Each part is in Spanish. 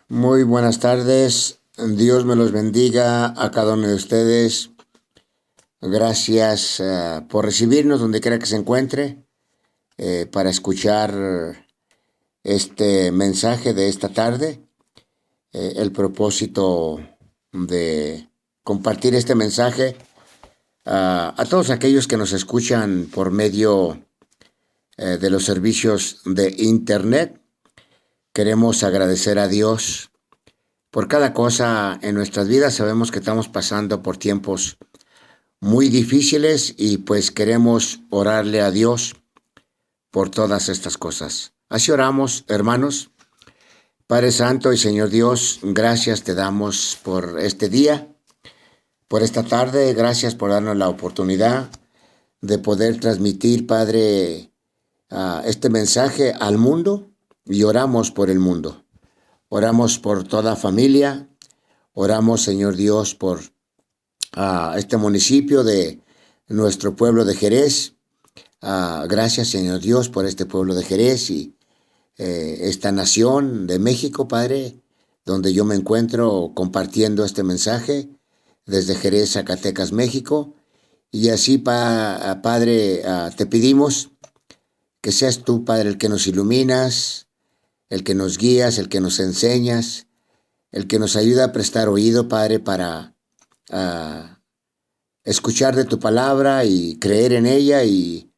Muy buenas tardes. Dios me los bendiga a cada uno de ustedes. Gracias por recibirnos donde quiera que se encuentre para escuchar este mensaje de esta tarde. El propósito de compartir este mensaje a todos aquellos que nos escuchan por medio de los servicios de Internet. Queremos agradecer a Dios por cada cosa en nuestras vidas. Sabemos que estamos pasando por tiempos muy difíciles y pues queremos orarle a Dios por todas estas cosas. Así oramos, hermanos. Padre Santo y Señor Dios, gracias te damos por este día, por esta tarde. Gracias por darnos la oportunidad de poder transmitir, Padre, este mensaje al mundo, y oramos por el mundo. Oramos por toda familia. Oramos, Señor Dios, por este municipio de nuestro pueblo de Jerez. Gracias, Señor Dios, por este pueblo de Jerez y esta nación de México, Padre, donde yo me encuentro compartiendo este mensaje desde Jerez, Zacatecas, México. Y así, Padre, te pedimos que seas tú, Padre, el que nos iluminas, el que nos guías, el que nos enseñas, el que nos ayuda a prestar oído, Padre, para escuchar de tu palabra y creer en ella y,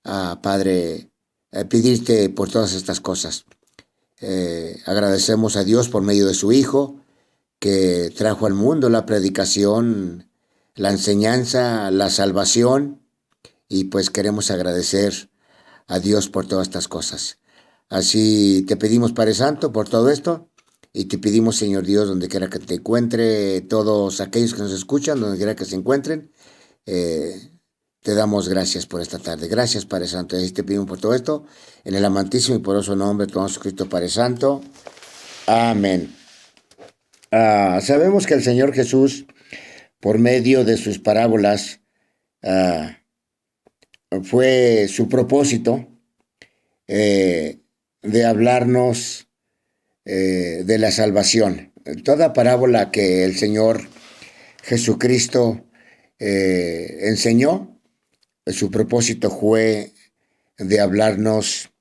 Padre, pedirte por todas estas cosas. Agradecemos a Dios por medio de su Hijo, que trajo al mundo la predicación, la enseñanza, la salvación, y pues queremos agradecer a Dios por todas estas cosas. Así te pedimos, Padre Santo, por todo esto, y te pedimos, Señor Dios, donde quiera que te encuentre, todos aquellos que nos escuchan, donde quiera que se encuentren, te damos gracias por esta tarde. Gracias, Padre Santo. Y te pedimos por todo esto, en el amantísimo y poderoso nombre de tu Jesucristo, Padre Santo. Amén. Sabemos que el Señor Jesús, por medio de sus parábolas, ah, fue su propósito de hablarnos de la salvación. Toda parábola que el Señor Jesucristo enseñó, su propósito fue de hablarnos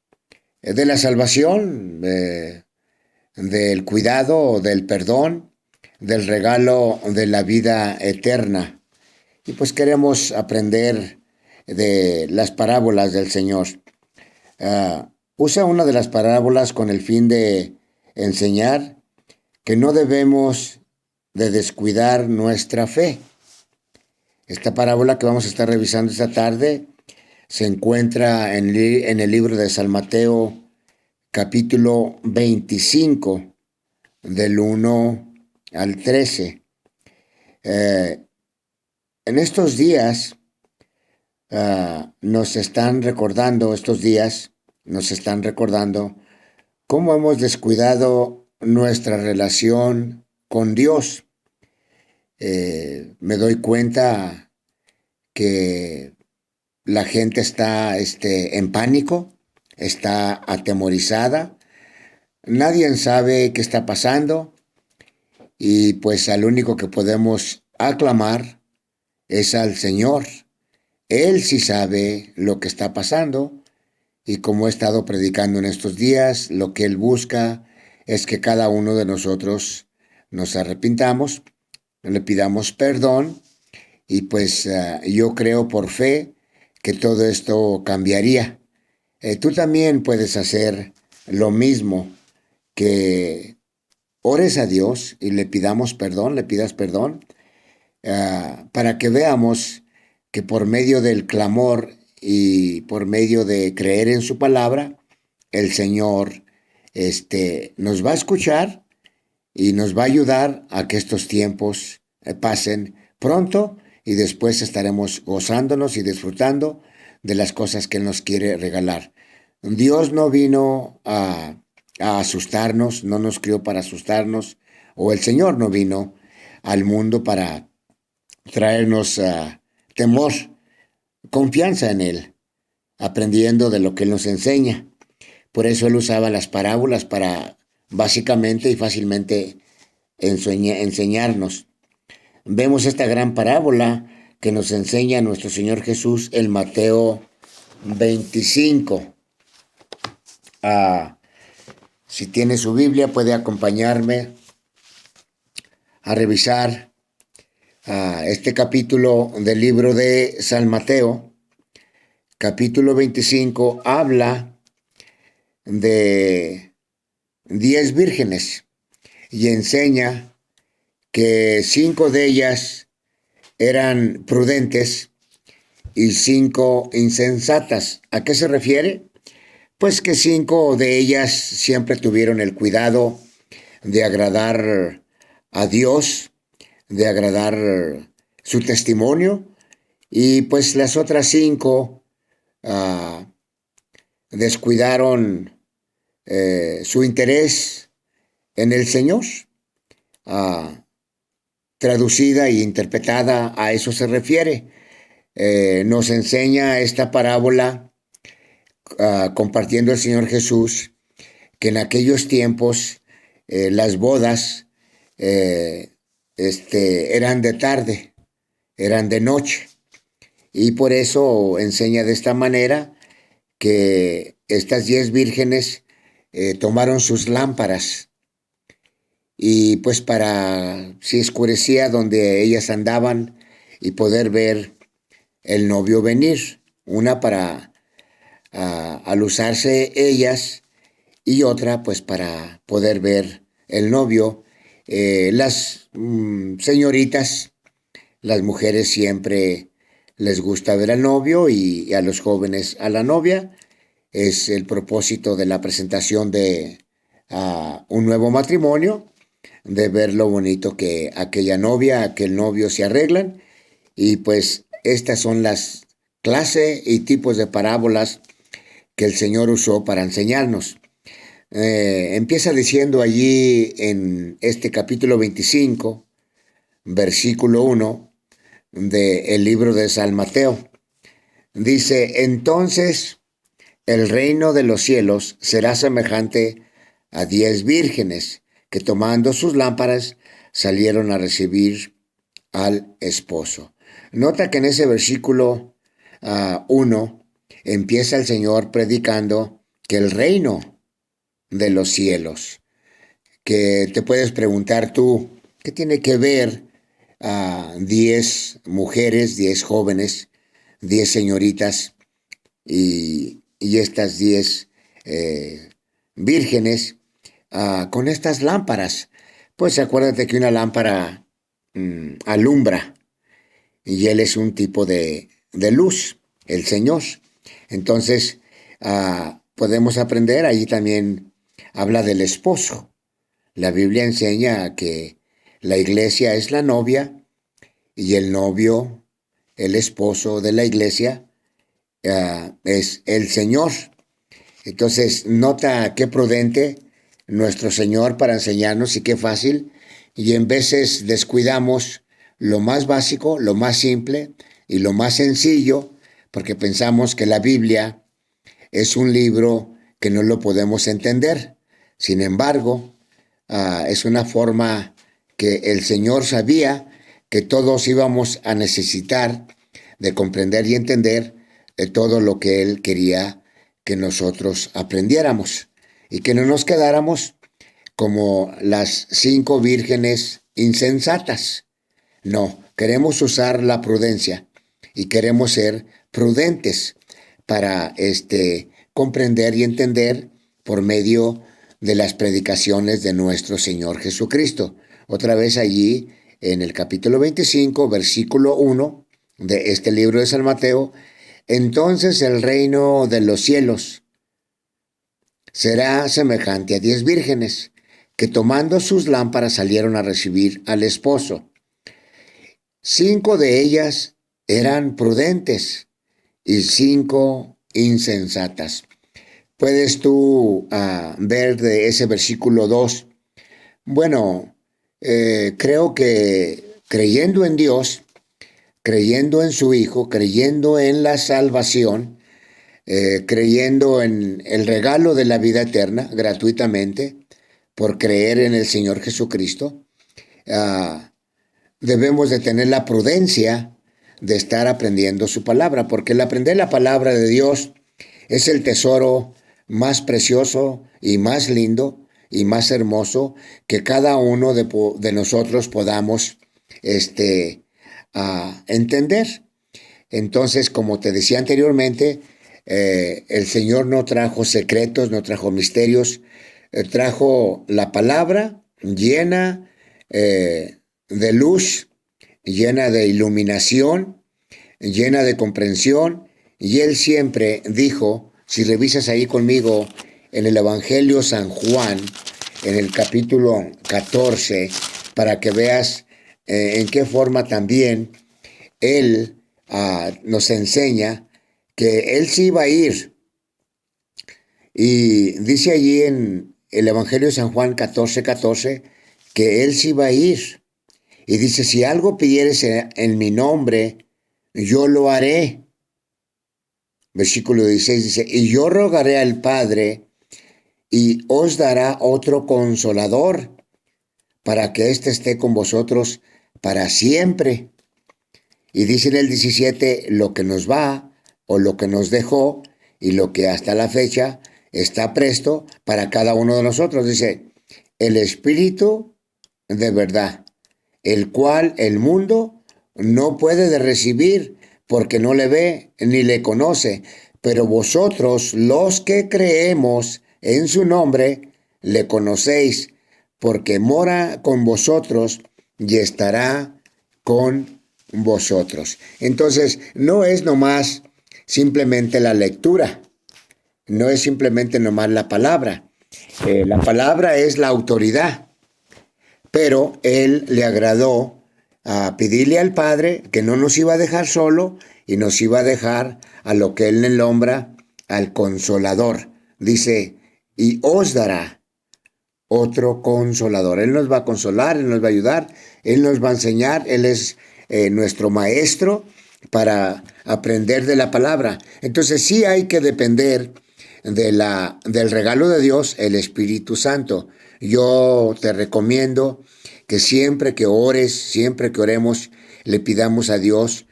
de la salvación, del cuidado, del perdón, del regalo de la vida eterna. Y pues queremos aprender de las parábolas del Señor. Usa una de las parábolas con el fin de enseñar que no debemos de descuidar nuestra fe. Esta parábola que vamos a estar revisando esta tarde se encuentra en el libro de San Mateo, capítulo 25, del 1 al 13. En estos días nos están recordando cómo hemos descuidado nuestra relación con Dios. Me doy cuenta que la gente está en pánico, está atemorizada, nadie sabe qué está pasando y pues al único que podemos aclamar es al Señor. Él sí sabe lo que está pasando y como he estado predicando en estos días, lo que Él busca es que cada uno de nosotros nos arrepintamos, le pidamos perdón y pues yo creo por fe que todo esto cambiaría. Tú también puedes hacer lo mismo, que ores a Dios y le pidas perdón, para que veamos que por medio del clamor y por medio de creer en su palabra, el Señor nos va a escuchar y nos va a ayudar a que estos tiempos pasen pronto y después estaremos gozándonos y disfrutando de las cosas que Él nos quiere regalar. Dios no vino a asustarnos, no nos crió para asustarnos, o el Señor no vino al mundo para traernos temor, confianza en Él, aprendiendo de lo que Él nos enseña. Por eso Él usaba las parábolas para básicamente y fácilmente enseñarnos. Vemos esta gran parábola que nos enseña nuestro Señor Jesús en Mateo 25. Si tiene su Biblia, puede acompañarme a revisar este capítulo del libro de San Mateo. Capítulo 25 habla de 10 vírgenes y enseña que 5 de ellas eran prudentes y 5 insensatas. ¿A qué se refiere? Pues que 5 de ellas siempre tuvieron el cuidado de agradar a Dios, de agradar su testimonio, y pues las otras 5 descuidaron su interés en el Señor. Traducida e interpretada, a eso se refiere. Nos enseña esta parábola compartiendo el Señor Jesús que en aquellos tiempos las bodas eran de tarde, eran de noche, y por eso enseña de esta manera que estas 10 vírgenes tomaron sus lámparas y pues para, si oscurecía donde ellas andaban, y poder ver el novio venir, una para alusarse ellas y otra pues para poder ver el novio. Las señoritas, las mujeres siempre les gusta ver al novio, y a los jóvenes a la novia. Es el propósito de la presentación de un nuevo matrimonio, de ver lo bonito que aquella novia, aquel novio se arreglan. Y pues estas son las clases y tipos de parábolas que el Señor usó para enseñarnos. Empieza diciendo allí en este capítulo 25, versículo 1 del libro de San Mateo. Dice: entonces el reino de los cielos será semejante a 10 vírgenes que, tomando sus lámparas, salieron a recibir al esposo. Nota que en ese versículo 1 empieza el Señor predicando que el reino de los cielos, que te puedes preguntar tú, ¿qué tiene que ver 10 mujeres, 10 jóvenes, 10 señoritas y estas 10 vírgenes con estas lámparas? Pues acuérdate que una lámpara alumbra, y Él es un tipo de luz, el Señor. Entonces podemos aprender, ahí también habla del esposo. La Biblia enseña que la iglesia es la novia y el novio, el esposo de la iglesia, es el Señor. Entonces nota qué prudente nuestro Señor para enseñarnos, y qué fácil. Y en veces descuidamos lo más básico, lo más simple y lo más sencillo, porque pensamos que la Biblia es un libro que no lo podemos entender. Sin embargo, es una forma que el Señor sabía que todos íbamos a necesitar de comprender y entender todo lo que Él quería que nosotros aprendiéramos, y que no nos quedáramos como las 5 vírgenes insensatas. No, queremos usar la prudencia y queremos ser prudentes para comprender y entender por medio de las predicaciones de nuestro Señor Jesucristo. Otra vez allí en el capítulo 25, versículo 1 de este libro de San Mateo: entonces el reino de los cielos será semejante a 10 vírgenes que, tomando sus lámparas, salieron a recibir al esposo. 5 de ellas eran prudentes y 5 insensatas. Puedes tú ver de ese versículo 2. Bueno, creo que creyendo en Dios, creyendo en su Hijo, creyendo en la salvación, creyendo en el regalo de la vida eterna gratuitamente, por creer en el Señor Jesucristo, debemos de tener la prudencia de estar aprendiendo su palabra, porque el aprender la palabra de Dios es el tesoro más precioso y más lindo y más hermoso que cada uno de nosotros podamos entender. Entonces, como te decía anteriormente, el Señor no trajo secretos, no trajo misterios, trajo la palabra llena de luz, llena de iluminación, llena de comprensión, y Él siempre dijo, si revisas ahí conmigo en el Evangelio San Juan, en el capítulo 14, para que veas en qué forma también Él nos enseña que Él sí iba a ir. Y dice allí en el Evangelio de San Juan 14:14 que Él sí iba a ir. Y dice, si algo pidieres en mi nombre, yo lo haré. Versículo 16 dice, y yo rogaré al Padre y os dará otro consolador para que éste esté con vosotros para siempre. Y dice en el 17 lo que nos va o lo que nos dejó y lo que hasta la fecha está presto para cada uno de nosotros. Dice, el Espíritu de verdad, el cual el mundo no puede de recibir porque no le ve ni le conoce, pero vosotros los que creemos en su nombre, le conocéis, porque mora con vosotros y estará con vosotros. Entonces, no es nomás simplemente la lectura, no es simplemente nomás la palabra. La palabra es la autoridad, pero Él le agradó a pedirle al Padre que no nos iba a dejar solo y nos iba a dejar a lo que Él le nombra al Consolador. Dice, y os dará otro Consolador. Él nos va a consolar, Él nos va a ayudar, Él nos va a enseñar, Él es nuestro maestro para aprender de la palabra. Entonces sí hay que depender del regalo de Dios, el Espíritu Santo. Yo te recomiendo que siempre que ores, siempre que oremos, le pidamos a Dios,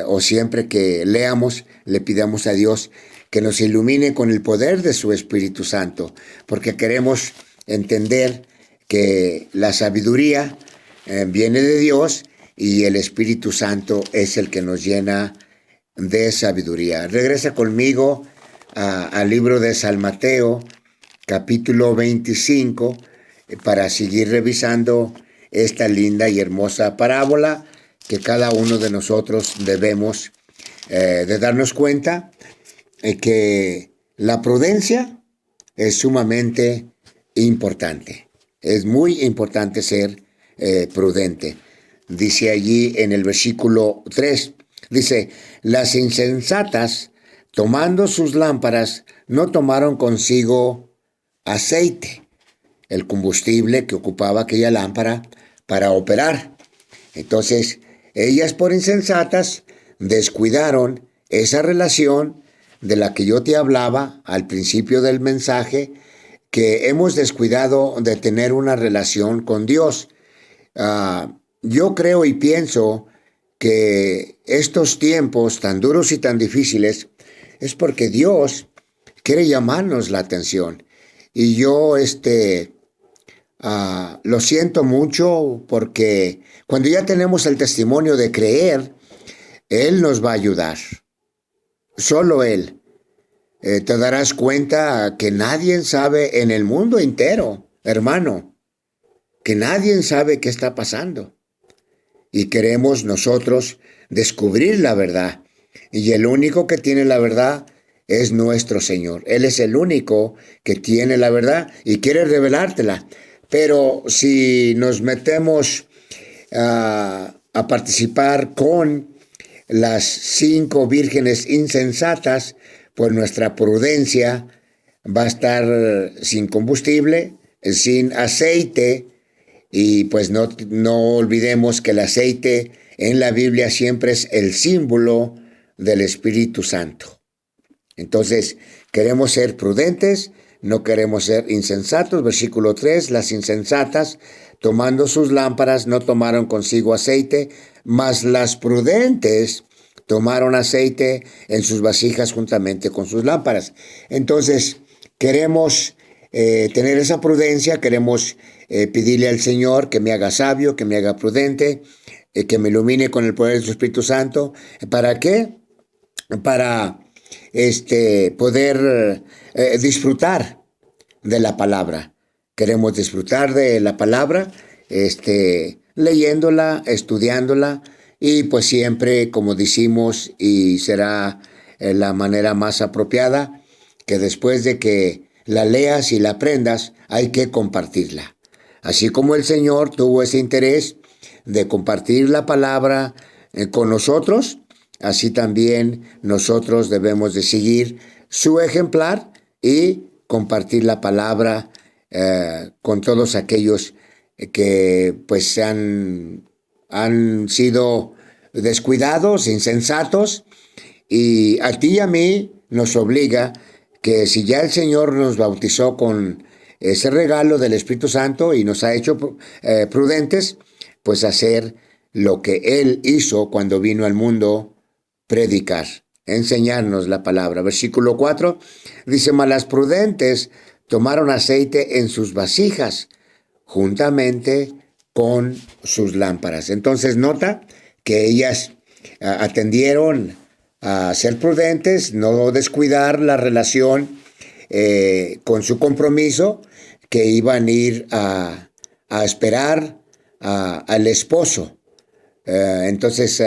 o siempre que leamos, le pidamos a Dios que nos ilumine con el poder de su Espíritu Santo, porque queremos entender que la sabiduría viene de Dios y el Espíritu Santo es el que nos llena de sabiduría. Regresa conmigo al libro de San Mateo, capítulo 25, para seguir revisando esta linda y hermosa parábola que cada uno de nosotros debemos de darnos cuenta que la prudencia es sumamente importante. Es muy importante ser prudente. Dice allí en el versículo 3, dice, las insensatas, tomando sus lámparas, no tomaron consigo aceite, el combustible que ocupaba aquella lámpara para operar. Entonces, ellas por insensatas descuidaron esa relación de la que yo te hablaba al principio del mensaje, que hemos descuidado de tener una relación con Dios. Yo creo y pienso que estos tiempos tan duros y tan difíciles es porque Dios quiere llamarnos la atención. Y yo lo siento mucho porque cuando ya tenemos el testimonio de creer, Él nos va a ayudar. Solo Él. Te darás cuenta que nadie sabe en el mundo entero, hermano, que nadie sabe qué está pasando. Y queremos nosotros descubrir la verdad. Y el único que tiene la verdad es nuestro Señor. Él es el único que tiene la verdad y quiere revelártela. Pero si nos metemos a participar con las 5 vírgenes insensatas, pues nuestra prudencia va a estar sin combustible, sin aceite, y pues no olvidemos que el aceite en la Biblia siempre es el símbolo del Espíritu Santo. Entonces, queremos ser prudentes, no queremos ser insensatos. Versículo 3, las insensatas, tomando sus lámparas, no tomaron consigo aceite, mas las prudentes tomaron aceite en sus vasijas juntamente con sus lámparas. Entonces, queremos tener esa prudencia, queremos pedirle al Señor que me haga sabio, que me haga prudente, que me ilumine con el poder de su Espíritu Santo. ¿Para qué? Para poder disfrutar de la palabra. Queremos disfrutar de la palabra, leyéndola, estudiándola, y pues siempre, como decimos, y será la manera más apropiada, que después de que la leas y la aprendas, hay que compartirla. Así como el Señor tuvo ese interés de compartir la palabra con nosotros, así también nosotros debemos de seguir su ejemplar y compartir la palabra con todos aquellos que pues han sido descuidados, insensatos, y a ti y a mí nos obliga que si ya el Señor nos bautizó con ese regalo del Espíritu Santo y nos ha hecho prudentes, pues hacer lo que Él hizo cuando vino al mundo: predicar, enseñarnos la palabra. Versículo 4 dice: mas las prudentes tomaron aceite en sus vasijas, juntamente con sus lámparas. Entonces nota que ellas atendieron a ser prudentes, no descuidar la relación con su compromiso, que iban a ir a esperar al esposo. Entonces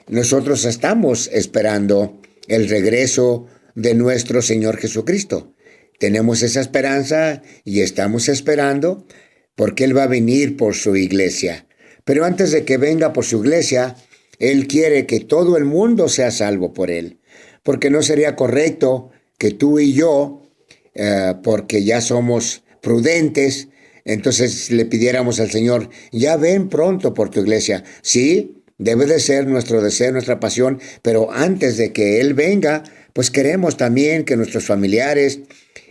nosotros estamos esperando el regreso de nuestro Señor Jesucristo. Tenemos esa esperanza y estamos esperando porque Él va a venir por su iglesia. Pero antes de que venga por su iglesia, Él quiere que todo el mundo sea salvo por Él. Porque no sería correcto que tú y yo, porque ya somos prudentes, entonces le pidiéramos al Señor: ya ven pronto por tu iglesia. Sí, debe de ser nuestro deseo, nuestra pasión, pero antes de que Él venga, pues queremos también que nuestros familiares,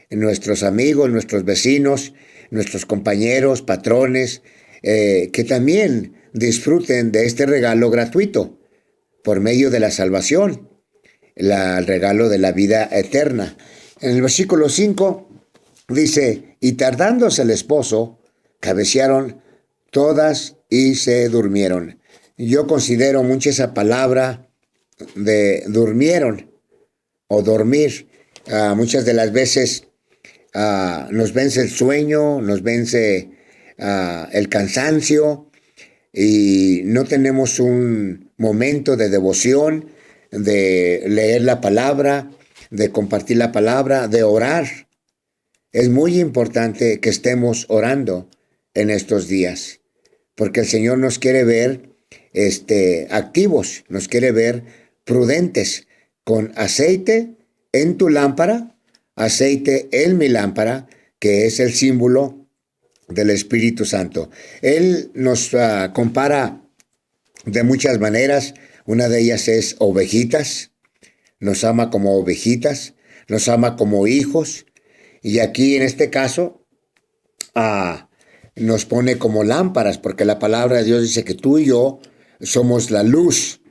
nuestros amigos, nuestros vecinos, nuestros compañeros, patrones, que también disfruten de este regalo gratuito por medio de la salvación, el regalo de la vida eterna. En el versículo 5 dice: y tardándose el esposo, cabecearon todas y se durmieron. Yo considero mucho esa palabra de durmieron o dormir. Muchas de las veces nos vence el sueño, nos vence el cansancio, y no tenemos un momento de devoción, de leer la palabra, de compartir la palabra, de orar. Es muy importante que estemos orando en estos días, porque el Señor nos quiere ver activos, nos quiere ver prudentes, con aceite en tu lámpara, aceite en mi lámpara, que es el símbolo del Espíritu Santo. Él nos compara de muchas maneras. Una de ellas es ovejitas. Nos ama como ovejitas, nos ama como hijos. Y aquí en este caso nos pone como lámparas, porque la palabra de Dios dice que tú y yo somos la luz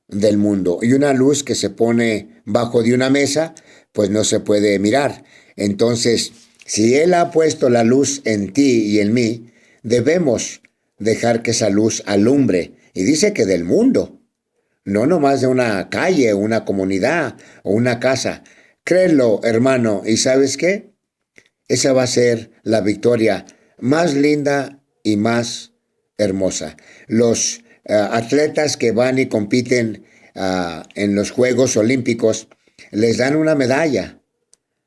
del mundo. Y una luz que se pone bajo de una mesa, pues no se puede mirar. Entonces, si Él ha puesto la luz en ti y en mí, debemos dejar que esa luz alumbre. Y dice que del mundo, no nomás de una calle, una comunidad o una casa. Créelo, hermano, ¿y sabes qué? Esa va a ser la victoria más linda y más hermosa. Los atletas que van y compiten en los Juegos Olímpicos les dan una medalla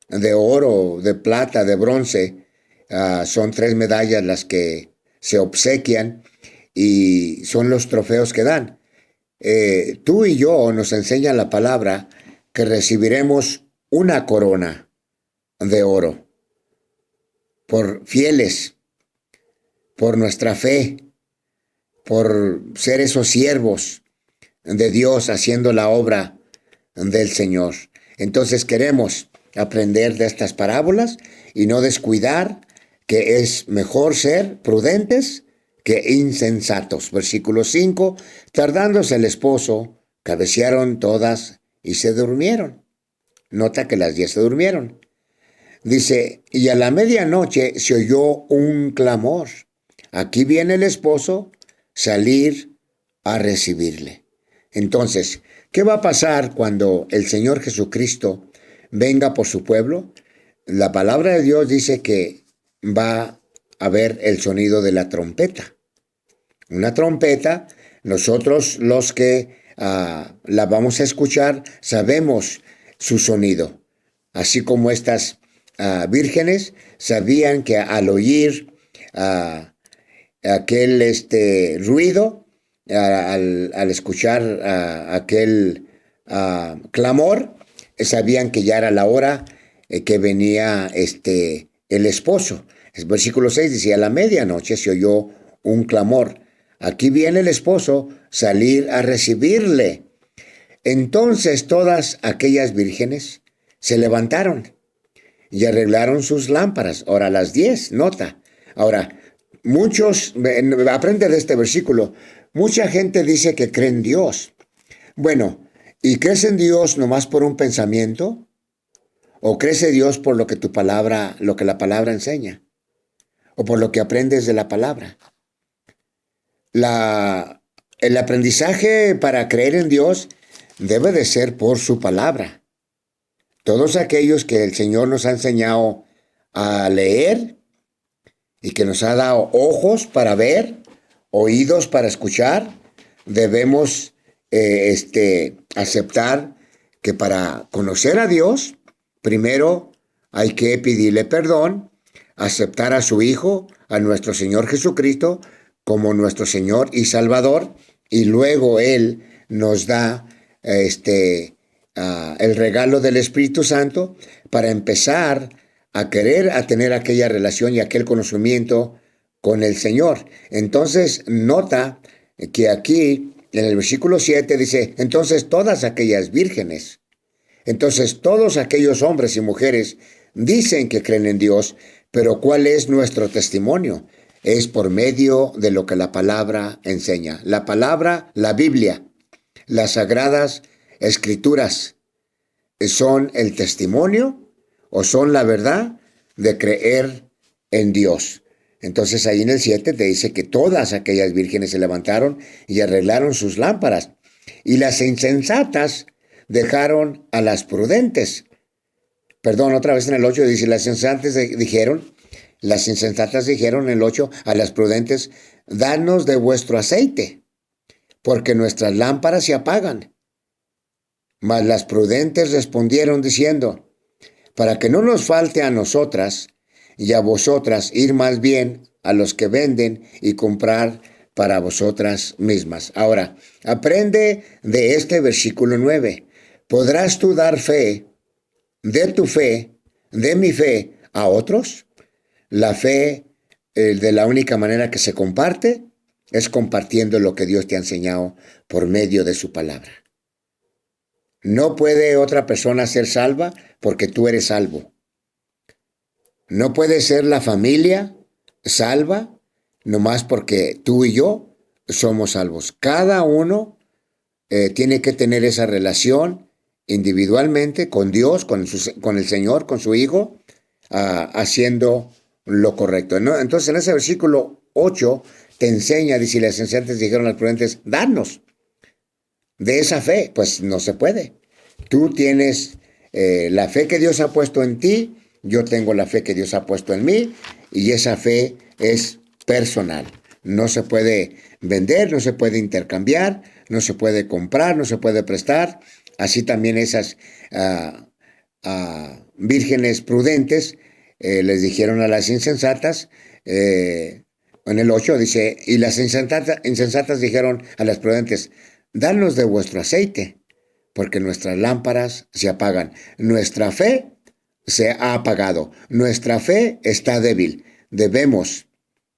de oro, de plata, de bronce. Son 3 medallas las que se obsequian y son los trofeos que dan. Tú y yo, nos enseña la palabra que recibiremos una corona de oro por fieles, por nuestra fe, por ser esos siervos de Dios haciendo la obra del Señor. Entonces queremos aprender de estas parábolas y no descuidar que es mejor ser prudentes que insensatos. Versículo 5, tardándose el esposo, cabecearon todas y se durmieron. Nota que las 10 se durmieron. Dice, y a la medianoche se oyó un clamor. Aquí viene el esposo, salir a recibirle. Entonces, ¿qué va a pasar cuando el Señor Jesucristo venga por su pueblo? La palabra de Dios dice que va a haber el sonido de la trompeta. Una trompeta, nosotros los que la vamos a escuchar, sabemos su sonido. Así como estas vírgenes sabían que al oír aquel ruido, al escuchar aquel clamor, sabían que ya era la hora que venía el esposo. El versículo 6 dice, a la medianoche se oyó un clamor. Aquí viene el esposo, salir a recibirle. Entonces todas aquellas vírgenes se levantaron y arreglaron sus lámparas. Ahora las 10, nota. Ahora, muchos, aprende de este versículo, mucha gente dice que cree en Dios. Bueno, ¿y crees en Dios nomás por un pensamiento? ¿O crees en Dios por lo que la palabra enseña? ¿O por lo que aprendes de la palabra? El aprendizaje para creer en Dios debe de ser por su palabra. Todos aquellos que el Señor nos ha enseñado a leer y que nos ha dado ojos para ver, oídos para escuchar, debemos aceptar que para conocer a Dios, primero hay que pedirle perdón, aceptar a su Hijo, a nuestro Señor Jesucristo, como nuestro Señor y Salvador, y luego Él nos da el regalo del Espíritu Santo para empezar a tener aquella relación y aquel conocimiento con el Señor. Entonces, nota que aquí, en el versículo 7, dice, entonces todas aquellas vírgenes, entonces todos aquellos hombres y mujeres dicen que creen en Dios, pero ¿cuál es nuestro testimonio? Es por medio de lo que la palabra enseña. La palabra, la Biblia, las sagradas escrituras, son el testimonio o son la verdad de creer en Dios. Entonces ahí en el 7 te dice que todas aquellas vírgenes se levantaron y arreglaron sus lámparas. Y las insensatas dejaron a las prudentes. Perdón, otra vez en el 8 dice, las insensatas dijeron en el 8 a las prudentes, danos de vuestro aceite, porque nuestras lámparas se apagan. Mas las prudentes respondieron diciendo, para que no nos falte a nosotras y a vosotras, ir más bien a los que venden y comprar para vosotras mismas. Ahora, aprende de este versículo 9. ¿Podrás tú dar fe, de tu fe, de mi fe, a otros? La fe, de la única manera que se comparte, es compartiendo lo que Dios te ha enseñado por medio de su palabra. No puede otra persona ser salva porque tú eres salvo. No puede ser la familia salva nomás porque tú y yo somos salvos. Cada uno tiene que tener esa relación individualmente con Dios, con el Señor, con su Hijo, haciendo lo correcto. ¿No? Entonces en ese versículo 8 te enseña, dice, las insensatas dijeron a las prudentes, danos de esa fe. Pues no se puede. Tú tienes la fe que Dios ha puesto en ti, yo tengo la fe que Dios ha puesto en mí, y esa fe es personal. No se puede vender, no se puede intercambiar, no se puede comprar, no se puede prestar. Así también esas vírgenes prudentes les dijeron a las insensatas, en el 8 dice, y las insensatas dijeron a las prudentes, danos de vuestro aceite, porque nuestras lámparas se apagan. Nuestra fe se ha apagado. Nuestra fe está débil. Debemos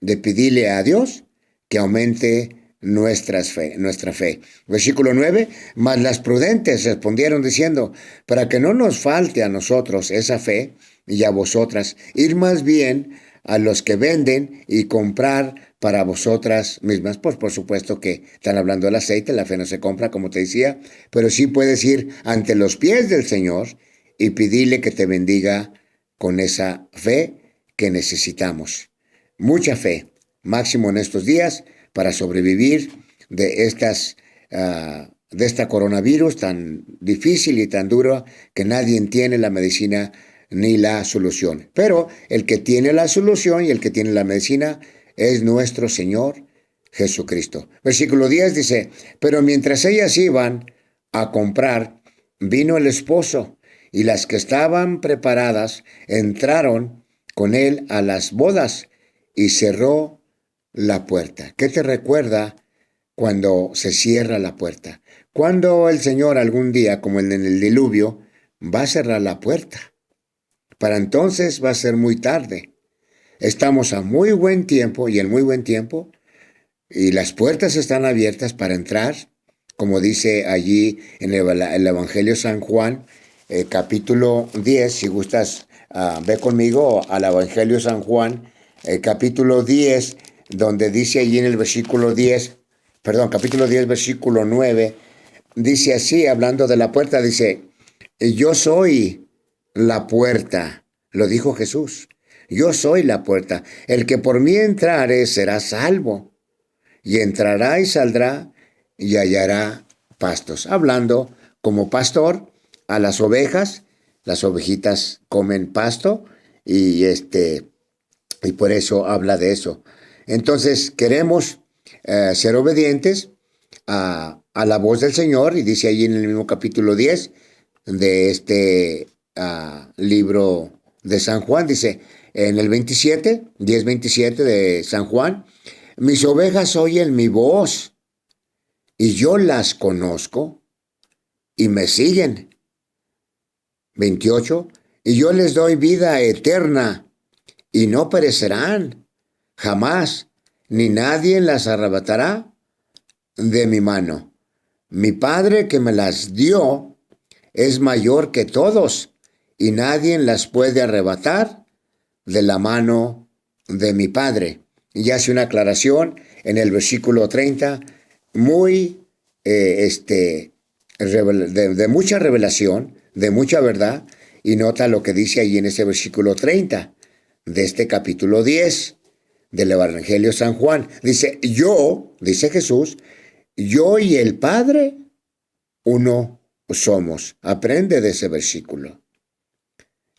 de pedirle a Dios que aumente nuestra fe. Versículo 9, mas las prudentes respondieron diciendo, para que no nos falte a nosotros esa fe y a vosotras, ir más bien a los que venden y comprar para vosotras mismas. Pues por supuesto que están hablando del aceite, la fe no se compra, como te decía, pero sí puedes ir ante los pies del Señor y pedirle que te bendiga con esa fe que necesitamos. Mucha fe, máximo en estos días, para sobrevivir de esta coronavirus tan difícil y tan duro que nadie tiene la medicina ni la solución. Pero el que tiene la solución y el que tiene la medicina es nuestro Señor Jesucristo. Versículo 10 dice, pero mientras ellas iban a comprar, vino el esposo, y las que estaban preparadas entraron con él a las bodas y cerró la puerta. ¿Qué te recuerda cuando se cierra la puerta? Cuando el Señor algún día, como en el diluvio, va a cerrar la puerta. Para entonces va a ser muy tarde. Estamos a muy buen tiempo y en muy buen tiempo, y las puertas están abiertas para entrar, como dice allí en el Evangelio San Juan, capítulo 10, si gustas, ve conmigo al Evangelio San Juan, capítulo 10, donde dice allí en el versículo 10, capítulo 10, versículo 9, dice así, hablando de la puerta, dice, yo soy la puerta, lo dijo Jesús, yo soy la puerta, el que por mí entrare será salvo, y entrará y saldrá y hallará pastos. Hablando como pastor a las ovejas, las ovejitas comen pasto y por eso habla de eso. Entonces queremos ser obedientes a la voz del Señor, y dice allí en el mismo capítulo 10 de este libro de San Juan, dice en el 10:27 de San Juan, mis ovejas oyen mi voz y yo las conozco y me siguen. 28, y yo les doy vida eterna y no perecerán jamás, ni nadie las arrebatará de mi mano. Mi Padre que me las dio es mayor que todos, y nadie las puede arrebatar de la mano de mi Padre. Y hace una aclaración en el versículo 30, muy de mucha revelación, de mucha verdad, y nota lo que dice ahí en ese versículo 30 de este capítulo 10 del Evangelio San Juan. Dice, dice Jesús, yo y el Padre uno somos. Aprende de ese versículo.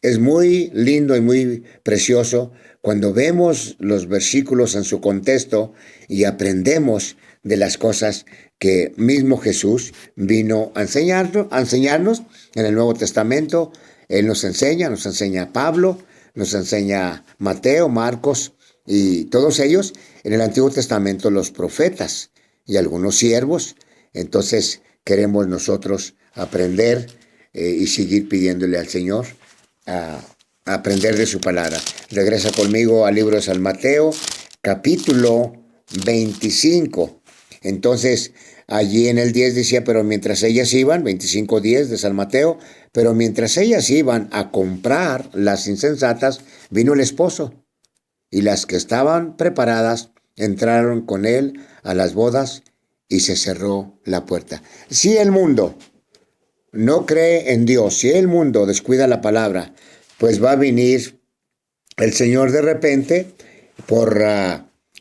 Es muy lindo y muy precioso cuando vemos los versículos en su contexto y aprendemos de las cosas que mismo Jesús vino a enseñarnos en el Nuevo Testamento. Él nos enseña Pablo, nos enseña Mateo, Marcos y todos ellos. En el Antiguo Testamento los profetas y algunos siervos. Entonces queremos nosotros aprender y seguir pidiéndole al Señor a aprender de su palabra. Regresa conmigo al libro de San Mateo, capítulo 25. Entonces, allí en el 10 decía, pero mientras ellas iban, 25:10 de San Mateo, pero mientras ellas iban a comprar las insensatas, vino el esposo, y las que estaban preparadas entraron con él a las bodas y se cerró la puerta. Si el mundo no cree en Dios, si el mundo descuida la palabra, pues va a venir el Señor de repente por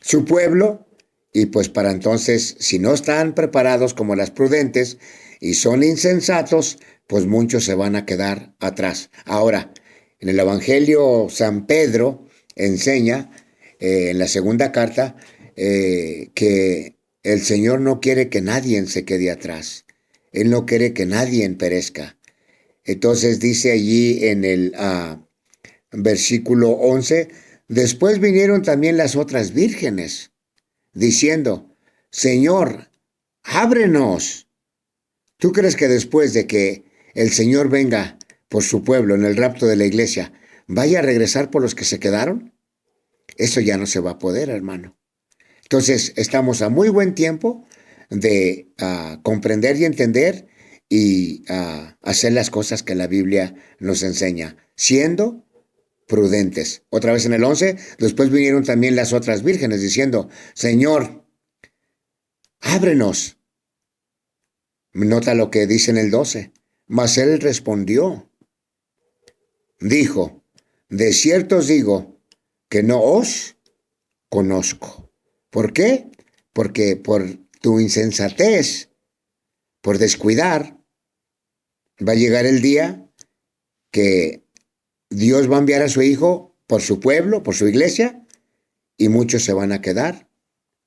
su pueblo, y pues para entonces, si no están preparados como las prudentes y son insensatos, pues muchos se van a quedar atrás. Ahora, en el Evangelio San Pedro enseña en la segunda carta que el Señor no quiere que nadie se quede atrás. Él no quiere que nadie perezca. Entonces dice allí en el versículo 11, después vinieron también las otras vírgenes, diciendo, Señor, ábrenos. ¿Tú crees que después de que el Señor venga por su pueblo en el rapto de la iglesia, vaya a regresar por los que se quedaron? Eso ya no se va a poder, hermano. Entonces, estamos a muy buen tiempo de comprender y entender y hacer las cosas que la Biblia nos enseña, siendo prudentes. Otra vez en el 11, después vinieron también las otras vírgenes diciendo, Señor, ábrenos. Nota lo que dice en el 12. Mas él respondió, dijo, de cierto os digo que no os conozco. ¿Por qué? Porque por tu insensatez, por descuidar, va a llegar el día que Dios va a enviar a su Hijo por su pueblo, por su iglesia, y muchos se van a quedar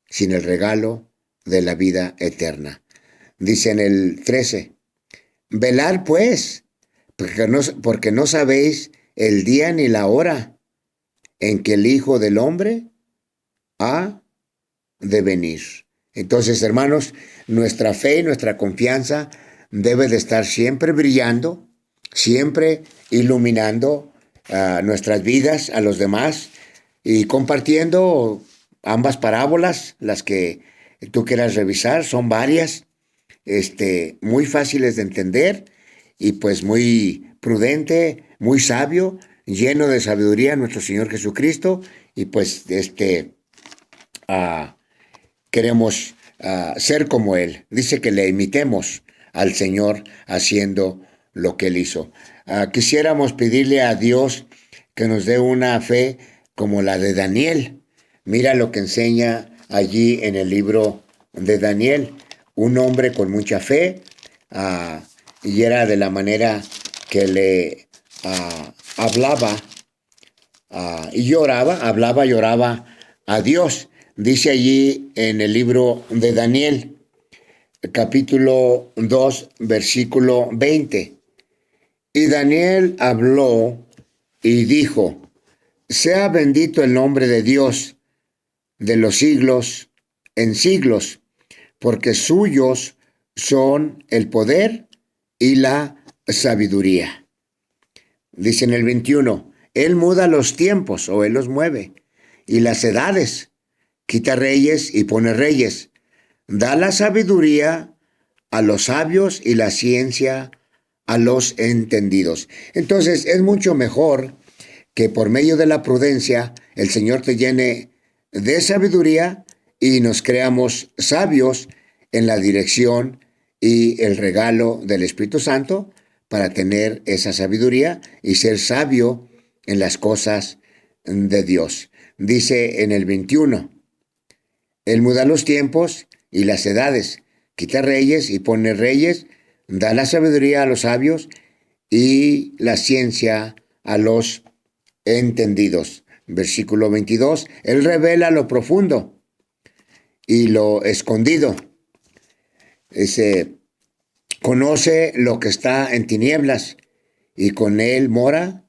sin el regalo de la vida eterna. Dice en el 13, velar pues, porque no sabéis el día ni la hora en que el Hijo del Hombre ha de venir. Entonces, hermanos, nuestra fe y nuestra confianza debe de estar siempre brillando, siempre iluminando nuestras vidas a los demás y compartiendo ambas parábolas, las que tú quieras revisar, son varias, muy fáciles de entender y pues muy prudente, muy sabio, lleno de sabiduría nuestro Señor Jesucristo y pues queremos ser como Él. Dice que le imitemos al Señor haciendo lo que Él hizo. Quisiéramos pedirle a Dios que nos dé una fe como la de Daniel. Mira lo que enseña allí en el libro de Daniel. Un hombre con mucha fe y era de la manera que le hablaba y lloraba, hablaba y lloraba a Dios. Dice allí en el libro de Daniel, capítulo 2, versículo 20. Y Daniel habló y dijo, sea bendito el nombre de Dios de los siglos en siglos, porque suyos son el poder y la sabiduría. Dice en el 21, Él muda los tiempos, o Él los mueve, y las edades, quita reyes y pone reyes, da la sabiduría a los sabios y la ciencia a los entendidos. Entonces es mucho mejor que por medio de la prudencia el Señor te llene de sabiduría y nos creamos sabios en la dirección y el regalo del Espíritu Santo para tener esa sabiduría y ser sabio en las cosas de Dios. Dice en el 21, Él muda los tiempos y las edades, quita reyes y pone reyes, da la sabiduría a los sabios y la ciencia a los entendidos. Versículo 22, Él revela lo profundo y lo escondido. Conoce lo que está en tinieblas y con Él mora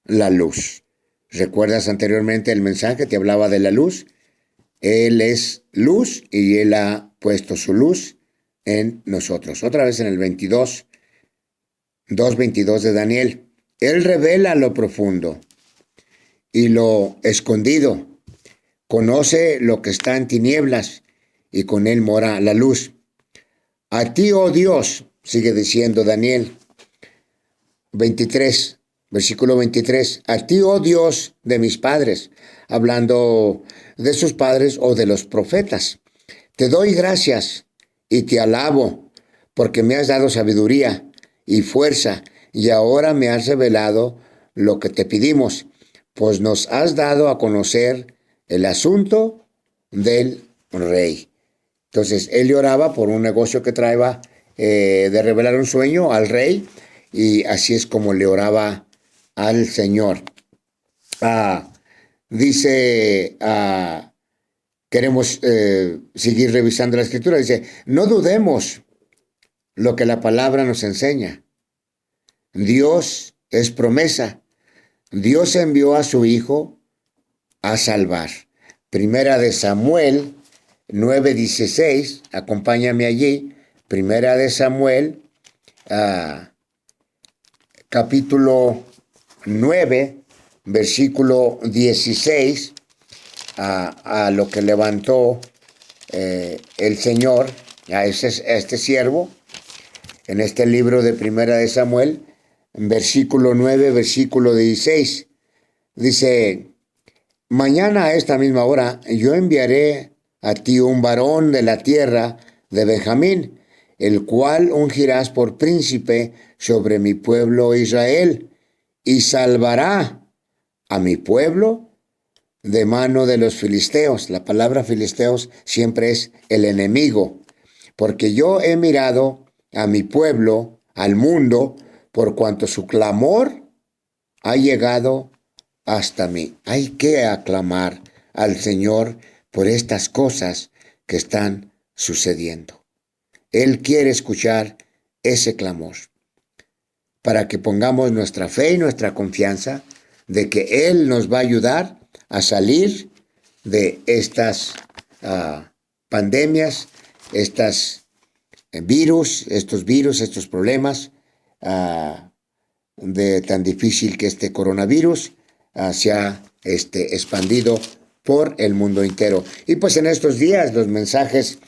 la luz. ¿Recuerdas anteriormente el mensaje? Te hablaba de la luz. Él es luz y Él ha puesto su luz en nosotros. Otra vez en el 2:22 de Daniel. Él revela lo profundo y lo escondido. Conoce lo que está en tinieblas y con Él mora la luz. A ti, oh Dios, sigue diciendo Daniel 23, versículo 23, a ti, oh Dios de mis padres, hablando de sus padres o de los profetas, te doy gracias y te alabo porque me has dado sabiduría y fuerza y ahora me has revelado lo que te pedimos, pues nos has dado a conocer el asunto del rey. Entonces, él lloraba por un negocio que traía de revelar un sueño al rey y así es como le oraba al Señor. Dice, queremos seguir revisando la escritura, dice, no dudemos lo que la palabra nos enseña. Dios es promesa. Dios envió a su Hijo a salvar. Primera de Samuel 9:16, acompáñame allí. Primera de Samuel, capítulo 9, versículo 16, a lo que levantó el Señor a este siervo en este libro de Primera de Samuel, en versículo 9, versículo 16. Dice: mañana a esta misma hora yo enviaré a ti un varón de la tierra de Benjamín, el cual ungirás por príncipe sobre mi pueblo Israel, y salvará a mi pueblo de mano de los filisteos. La palabra filisteos siempre es el enemigo, porque yo he mirado a mi pueblo, al mundo, por cuanto su clamor ha llegado hasta mí. Hay que aclamar al Señor por estas cosas que están sucediendo. Él quiere escuchar ese clamor para que pongamos nuestra fe y nuestra confianza de que Él nos va a ayudar a salir de estas pandemias, estos virus, estos problemas de tan difícil que este coronavirus se ha expandido por el mundo entero. Y pues en estos días los mensajes,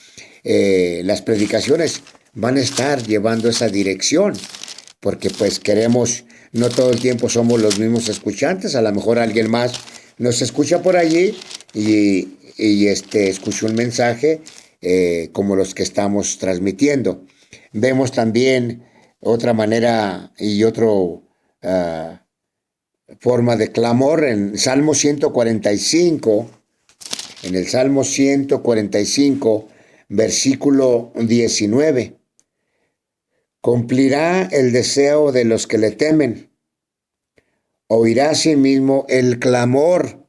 las predicaciones van a estar llevando esa dirección, porque pues queremos, no todo el tiempo somos los mismos escuchantes, a lo mejor alguien más nos escucha por allí y escucha un mensaje como los que estamos transmitiendo. Vemos también otra manera y otra forma de clamor en Salmo 145, en el Salmo 145, versículo 19. Cumplirá el deseo de los que le temen, oirá asimismo el clamor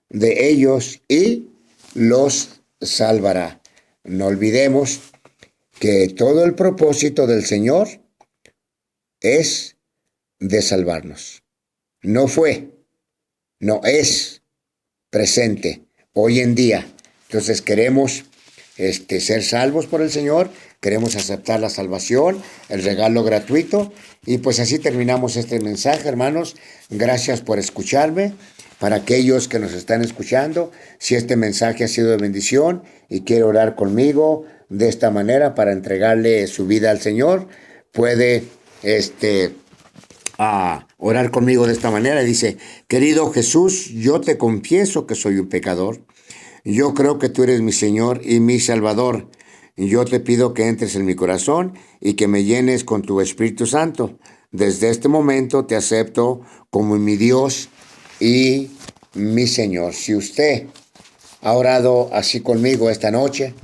de ellos y los salvará. No olvidemos que todo el propósito del Señor es de salvarnos. No fue, no es presente hoy en día. Entonces queremos ser salvos por el Señor, queremos aceptar la salvación, el regalo gratuito, y pues así terminamos este mensaje, hermanos. Gracias por escucharme. Para aquellos que nos están escuchando, si este mensaje ha sido de bendición y quiere orar conmigo de esta manera para entregarle su vida al Señor, puede orar conmigo de esta manera. Dice: querido Jesús, yo te confieso que soy un pecador. Yo creo que tú eres mi Señor y mi Salvador. Yo te pido que entres en mi corazón y que me llenes con tu Espíritu Santo. Desde este momento te acepto como mi Dios y mi Señor. Si usted ha orado así conmigo esta noche,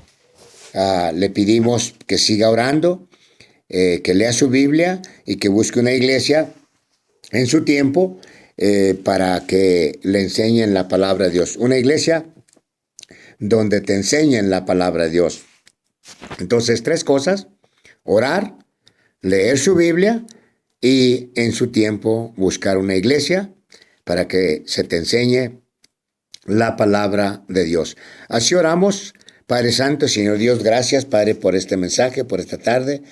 le pedimos que siga orando, que lea su Biblia y que busque una iglesia en su tiempo para que le enseñen la palabra de Dios. Una iglesia donde te enseñen la palabra de Dios. Entonces, 3 cosas: orar, leer su Biblia y en su tiempo buscar una iglesia para que se te enseñe la palabra de Dios. Así oramos. Padre Santo, Señor Dios, gracias, Padre, por este mensaje, por esta tarde.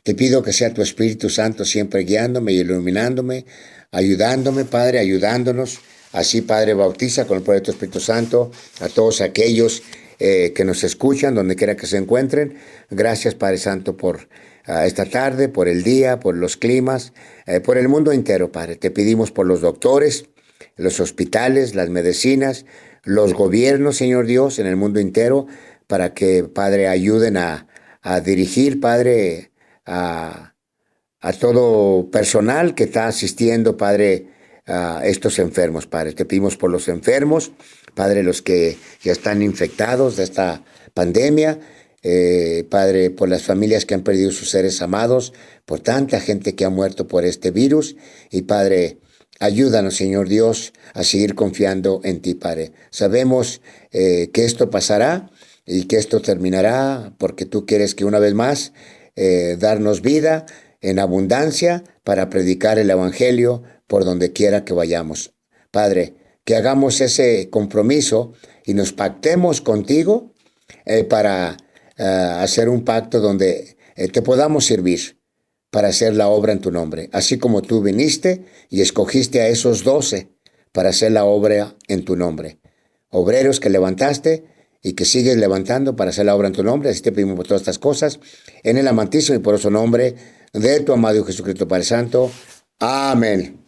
Te pido que sea tu Espíritu Santo siempre guiándome y iluminándome, ayudándome, Padre, ayudándonos. Así, Padre, bautiza con el poder de tu Espíritu Santo a todos aquellos que nos escuchan, donde quiera que se encuentren. Gracias, Padre Santo, por esta tarde, por el día, por los climas, por el mundo entero, Padre. Te pedimos por los doctores, los hospitales, las medicinas, los gobiernos, Señor Dios, en el mundo entero, para que, Padre, ayuden a dirigir, Padre, a todo personal que está asistiendo, Padre, a estos enfermos, Padre. Te pedimos por los enfermos, Padre, los que ya están infectados de esta pandemia, Padre, por las familias que han perdido sus seres amados, por tanta gente que ha muerto por este virus, y Padre, ayúdanos, Señor Dios, a seguir confiando en ti, Padre. Sabemos que esto pasará y que esto terminará, porque tú quieres que una vez más darnos vida en abundancia para predicar el Evangelio por donde quiera que vayamos. Padre, que hagamos ese compromiso y nos pactemos contigo para hacer un pacto donde te podamos servir para hacer la obra en tu nombre, así como tú viniste y escogiste a esos 12 para hacer la obra en tu nombre. Obreros que levantaste y que sigues levantando para hacer la obra en tu nombre. Así te pedimos por todas estas cosas, en el amantísimo y poderoso nombre de tu amado Hijo Jesucristo Padre Santo. Amén.